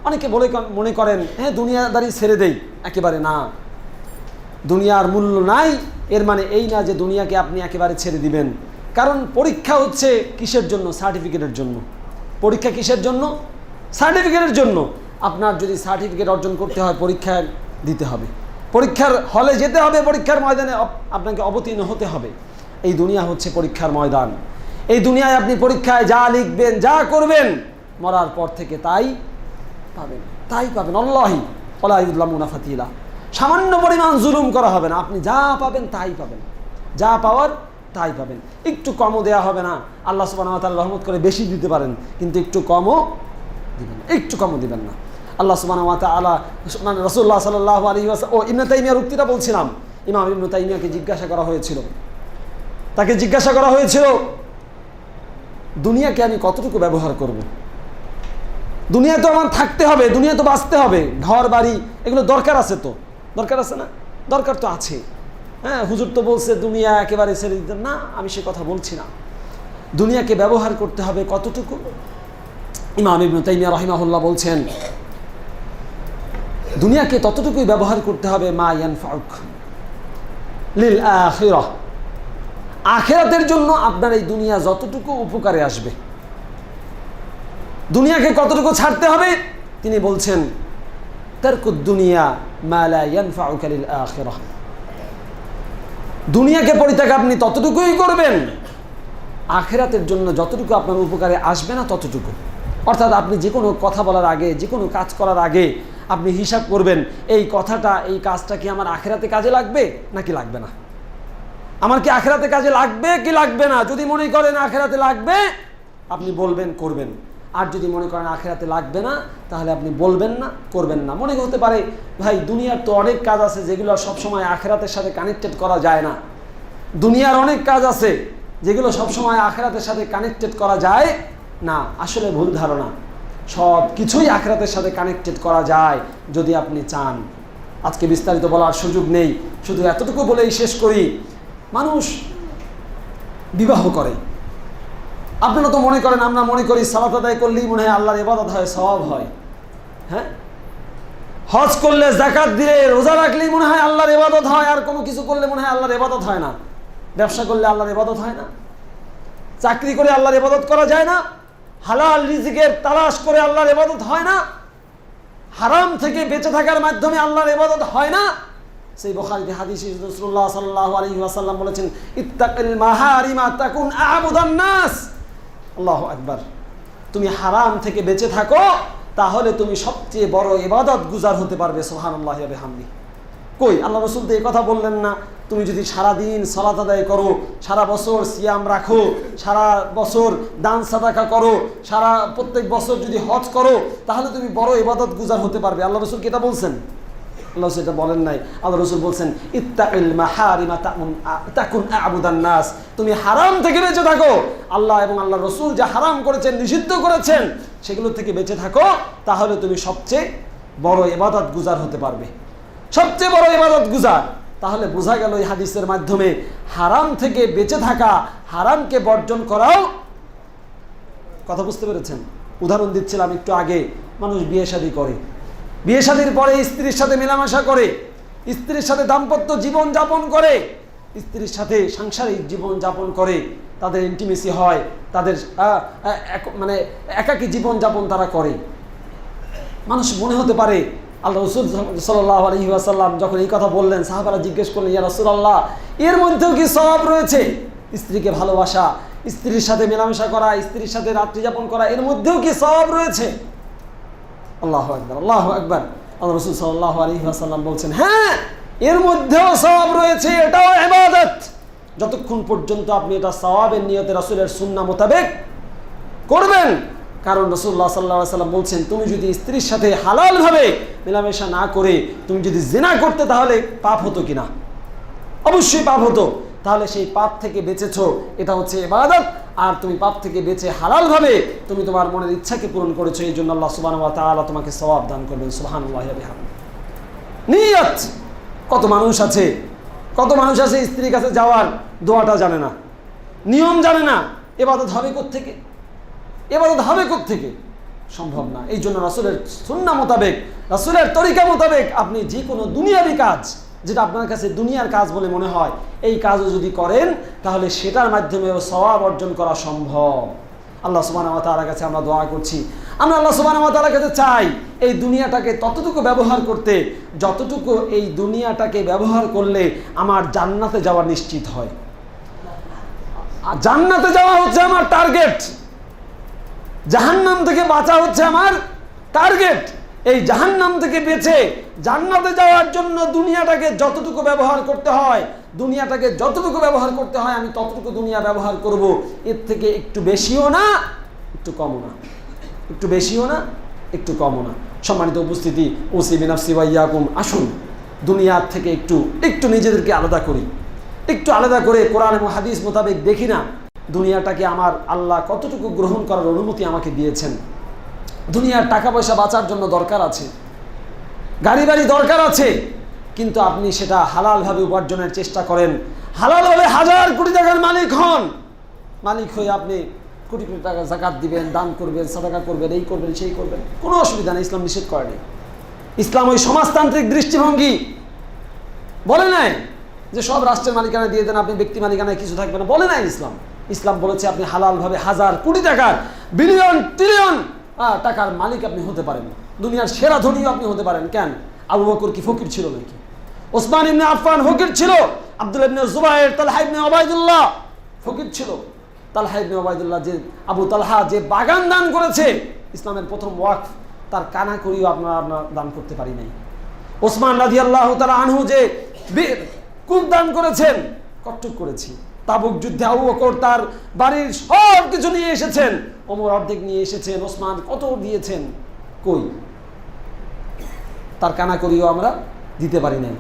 অনেকে মনে করেন হ্যাঁ দুনিয়াদারি ছেড়ে দেই, একেবারে না। দুনিয়ার মূল্য নাই এর মানে এই না যে দুনিয়াকে আপনি একেবারে ছেড়ে দিবেন। কারণ পরীক্ষা হচ্ছে কিসের জন্য? সার্টিফিকেটের জন্য। পরীক্ষা কিসের জন্য? সার্টিফিকেটের জন্য। আপনার যদি সার্টিফিকেট অর্জন করতে হয় পরীক্ষা দিতে হবে, পরীক্ষার হলে যেতে হবে, পরীক্ষার ময়দানে আপনাকে অবতীর্ণ হতে হবে। এই দুনিয়া হচ্ছে পরীক্ষার ময়দান। এই দুনিয়ায় আপনি পরীক্ষায় যা লিখবেন, যা করবেন, মরার পর থেকে তাই পাবেন, তাই পাবেন। আল্লাহি ওয়ালা ইউযলামুনা ফাতিলা। সামান্য পরিমাণ জুলুম করা হবে না, আপনি যা পাবেন তাই পাবেন, যা পাওয়ার তাই পাবেন। একটু কমও দেয়া হবে না। আল্লাহ সুবহানাহু ওয়া তাআলা রহমত করে বেশি দিতে পারেন, কিন্তু একটু কমও দিবেন, একটু কমও দিবেন না। আল্লাহ সুবহানাহু ওয়া তাআলা মানে রাসূলুল্লাহ সাল্লাল্লাহু আলাইহি ওয়াসাল্লাম ইবনে তাইমিয়ার উক্তিটা বলছিলাম। ইমাম ইবনে তাইমিয়াকে জিজ্ঞাসা করা হয়েছিল, তাকে জিজ্ঞাসা করা হয়েছিল দুনিয়াকে আমি কতটুকু ব্যবহার করব? দুনিয়া তো আমার থাকতে হবে, দুনিয়া তো বাঁচতে হবে, ঘর বাড়ি এগুলো দরকার আছে, তো দরকার আছে না? দরকার তো আছে। হ্যাঁ, হুজুর তো বলছে দুনিয়া একেবারে ছেড়ে দিতে, না আমি সে কথা বলছি না। দুনিয়াকে ব্যবহার করতে হবে কতটুকু? ইমাম ইবনে তাইমিয়া রাহিমাহুল্লাহ বলছেন দুনিয়াকে ততটুকুই ব্যবহার করতে হবে মা ইয়ানফাউক লিল আখিরাহ, আখিরাতের জন্য আপনার এই দুনিয়া যতটুকু উপকারে আসবে। দুনিয়াকে কতটুকু ছাড়তে হবে? তিনি বলছেন তারকুদ দুনিয়া মা লা ইয়ানফাউকা লিল আখিরাহ। দুনিয়াকে পরিত্যাগ আপনি ততটুকুই করবেন আখিরাতের জন্য যতটুকু আপনার উপকারে আসবে না ততটুকু। অর্থাৎ আপনি যে কোনো কথা বলার আগে, যে কোনো কাজ করার আগে আপনি হিসাব করবেন এই কথাটা, এই কাজটা কি আমার আখিরাতে কাজে লাগবে নাকি লাগবে না? আমার কি আখিরাতে কাজে লাগবে কি লাগবে না? যদি মনে করেন আখিরাতে লাগবে আপনি বলবেন, করবেন। আর যদি মনে করেন আখিরাতে লাগবে না তাহলে আপনি বলবেন না, করবেন না। মনে হতে পারে ভাই দুনিয়ার তো অনেক কাজ আছে যেগুলো সবসময় আখিরাতের সাথে কানেক্টেড করা যায় না। দুনিয়ার অনেক কাজ আছে যেগুলো সবসময় আখিরাতের সাথে কানেক্টেড করা যায় না। আসলে ভুল ধারণা। সব কিছুই আখিরাতের সাথে কানেক্টেড করা যায় যদি আপনি চান। আজকে বিস্তারিত বলার সুযোগ নেই, শুধু এতটুকু বলেই শেষ করি। মানুষ বিবাহ করে, আপনারা তো মনে করেন, আমরা মনে করি সালাত আদায় করলেই মনে হয় আল্লাহর ইবাদত হয়, সওয়াব হয়। হ্যাঁ, হজ করলে, যাকাত দিলে, রোজা রাখলেই মনে হয় আল্লাহর ইবাদত হয়, আর কোনো কিছু করলে মনে হয় আল্লাহর ইবাদত হয় না। ব্যবসা করলে আল্লাহর ইবাদত হয় না, চাকরি করে আল্লাহর ইবাদত করা যায় না, হালাল রিজিকের তালাশ করে আল্লাহর ইবাদত হয় না, হারাম থেকে বেঁচে থাকার মাধ্যমে আল্লাহর ইবাদত হয় না। সেই বুখারীতে হাদিস রাসূলুল্লাহ সাল্লাল্লাহু আলাইহি ওয়াসাল্লাম বলেছেন ইত্তাকিল মাহারিমা তাকুন আ'বুদান নাস। আল্লাহু আকবার। তুমি হারাম থেকে বেঁচে থাকো তাহলে তুমি সবচেয়ে বড় ইবাদত গুজার হতে পারবে। সুবহানাল্লাহি ওয়া বিহামদিহি। কই আল্লাহ রাসূল তো এই কথা বললেন না তুমি যদি সারা দিন সালাত আদায় করো, সারা বছর সিয়াম রাখো, সারা বছর দান সাদাকা করো, প্রত্যেক বছর যদি হজ করো তাহলে তুমি বড় ইবাদত গুজার হতে পারবে। আল্লাহ রাসূল কি এটা বলছেন? আল্লাহ সেটা বলেন নাই। আল্লাহ রাসূল বলছেন ইত্তাকিল মাহারিমা তাকুন আ'বুদান নাস। তুমি হারাম থেকে বেঁচে থাকো, আল্লাহ এবং আল্লাহ রাসূল যা হারাম করেছেন, নিষিদ্ধ করেছেন, সেগুলো থেকে বেঁচে থাকো, তাহলে তুমি সবচেয়ে বড় ইবাদত গুজার হতে পারবে, সবচেয়ে বড় ইবাদত গুজার। তাহলে বোঝা গেল এই হাদিসের মাধ্যমে হারাম থেকে বেঁচে থাকা, হারামকে বর্জন করাও। কথা বুঝতে পেরেছেন? উদাহরণ দিচ্ছিলাম একটু আগে, মানুষ বিয়ে শাদী করে, বিয়ে শাদীর পরে স্ত্রীর সাথে মেলামেশা করে, স্ত্রীর সাথে দাম্পত্য জীবন যাপন করে, স্ত্রীর সাথে সাংসারিক জীবন যাপন করে, তাদের ইন্টিমেসি হয়, তাদের মানে একাকী জীবন যাপন তারা করে। মানুষ মনে হতে পারে, আল্লাহ রাসূল সাল্লাল্লাহু আলাইহি ওয়াসাল্লাম যখন এই কথা বললেন, সাহাবারা জিজ্ঞেস করলেন ইয়া রাসূলুল্লাহ এর মধ্যেও কি সওয়াব রয়েছে? স্ত্রীকে ভালোবাসা, স্ত্রীর সাথে মেলামেশা করা, স্ত্রীর সাথে রাত্রি যাপন করা, এর মধ্যেও কি সওয়াব রয়েছে? আল্লাহু আকবার, আল্লাহু আকবার। আল্লাহ রাসূল সাল্লাল্লাহু আলাইহি ওয়াসাল্লাম বলছেন হ্যাঁ, এর মধ্যেও সওয়াব রয়েছে, এটাও ইবাদত, যতক্ষণ পর্যন্ত আপনি এটা সওয়াবের নিয়তে রাসূলের সুন্নাহ মোতাবেক করবেন। কারণ রাসূলুল্লাহ সাল্লাল্লাহু আলাইহি ওয়াসাল্লাম বলছেন তুমি যদি স্ত্রীর সাথে হালালভাবে মেলামেশা না করে তুমি যদি জিনা করতে তাহলে পাপ হতো কিনা? অবশ্যই পাপ হতো। তাহলে সেই পাপ থেকে বেঁচেছো, এটা হচ্ছে ইবাদত। আর তুমি পাপ থেকে বেঁচে হালালভাবে তুমি তোমার মনের ইচ্ছাকে পূরণ করেছো, এই জন্য আল্লাহ সুবহানাহু ওয়া তাআলা তোমাকে সওয়াব দান করবেন। সুবহানাল্লাহি ওয়া বিহামদিহি। নিয়ত। কত মানুষ আছে, কত মানুষ আছে স্ত্রীর কাছে যাওয়ার দোয়াটা জানে না, নিয়ম জানে না। ইবাদত হবে কোত্থেকে? ইবাদত হবে কোত্থেকে? সম্ভব না। এই জন্য রাসূলের সুন্নাহ মোতাবেক, রাসূলের তরিকা মোতাবেক আপনি যে কোনো দুনিয়াবি কাজ, যেটা আপনার কাছে দুনিয়ার কাজ বলে মনে হয়, এই কাজও যদি করেন তাহলে সেটার মাধ্যমেও সওয়াব অর্জন করা সম্ভব। আল্লাহ সুবহানাহু ওয়া তাআলার কাছে আমরা দোয়া করছি, আমরা আল্লাহ সুবহানাহু ওয়া তাআলার কাছে চাই এই দুনিয়াটাকে ততটুকু ব্যবহার করতে যতটুকু এই দুনিয়াটাকে ব্যবহার করলে আমার জান্নাতে যাওয়া নিশ্চিত হয়। জান্নাতে যাওয়া হচ্ছে আমার টার্গেট, জাহান্নাম থেকে বাঁচা হচ্ছে আমার টার্গেট। এই জাহান্নাম থেকে বেঁচে জান্নাতে যাওয়ার জন্য দুনিয়াটাকে যতটুকু ব্যবহার করতে হয়, দুনিয়াটাকে যতটুকু ব্যবহার করতে হয় আমি ততটুকু দুনিয়া ব্যবহার করব। এর থেকে একটু বেশিও না, একটু কমও না, একটু বেশিও না, একটু কমও না। সম্মানিত উপস্থিতি, ওসি বিনাফসি ওয়া ইয়াকুম, আসুন দুনিয়ার থেকে একটু নিজেদেরকে আলাদা করি, একটু আলাদা করে কোরআন এবং হাদিস মোতাবেক দেখি না দুনিয়াটাকে আমার আল্লাহ কতটুকু গ্রহণ করার অনুমতি আমাকে দিয়েছেন। দুনিয়ার টাকা পয়সা বাঁচার জন্য দরকার আছে, গাড়ি বাড়ি দরকার আছে, কিন্তু আপনি সেটা হালালভাবে উপার্জনের চেষ্টা করেন, হালালভাবে হাজার কোটি টাকার মালিক হন। মালিক হয়ে আপনি কোটি কোটি টাকা যাকাত দিবেন, দান করবেন, সাদাকা করবেন, এই করবেন, সেই করবেন, কোনো অসুবিধা নেই, ইসলাম নিষেধ করেনি। ইসলাম ওই সমাজতান্ত্রিক দৃষ্টিভঙ্গি বলে নাই যে সব রাষ্ট্রের মালিকানা দিয়ে দেন, আপনি ব্যক্তি মালিকানায় কিছু থাকবে না, বলে নাই ইসলাম। ইসলাম বলেছে আপনি হালালভাবে হাজার কোটি টাকার, বিলিয়ন ট্রিলিয়ন টাকার মালিক আপনি হতে পারেন, দুনিয়ার সেরা ধনীও আপনি হতে পারেন। কেন? আবু বকর কি ফকির ছিল নাকি? ওসমান ইবনে আফফান ফকির ছিল, আব্দুল্লাহ ইবনে জুবায়ের, তালহা ইবনে উবাইদুল্লাহ ফকির ছিল। তালহা ইবনে উবাইদুল্লাহ যে আবু তালহা যে বাগান দান করেছে, ইসলামের প্রথম ওয়াকফ, তার কানা করিও আপনারা দান করতে পারি নাই। ওসমান রাদিয়াল্লাহু তাআলা আনহু যে কূপ দান করেছেন, কট্টুক করেছি। তাবুক যুদ্ধে আবু বকর তার বাড়ির সব কিছু নিয়ে এসেছেন, ওমর অর্ধেক নিয়ে এসেছেন, ওসমান কত দিয়েছেন, কই? তার কানা করিও আমরা দিতে পারি নাই।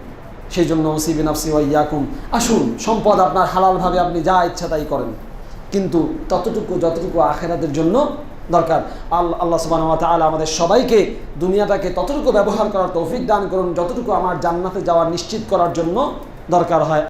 সেই জন্য ওসি বিনাফসি ওয়া ইয়াকুম, আসুন সম্পদ আপনার হালালভাবে আপনি যা ইচ্ছা তাই করেন, কিন্তু ততটুকু যতটুকু আখিরাতের জন্য দরকার। আল্লাহ সুবহানাহু ওয়া তাআলা আমাদের সবাইকে দুনিয়াটাকে ততটুকু ব্যবহার করার তৌফিক দান করুন যতটুকু আমার জান্নাতে যাওয়া নিশ্চিত করার জন্য দরকার হয়।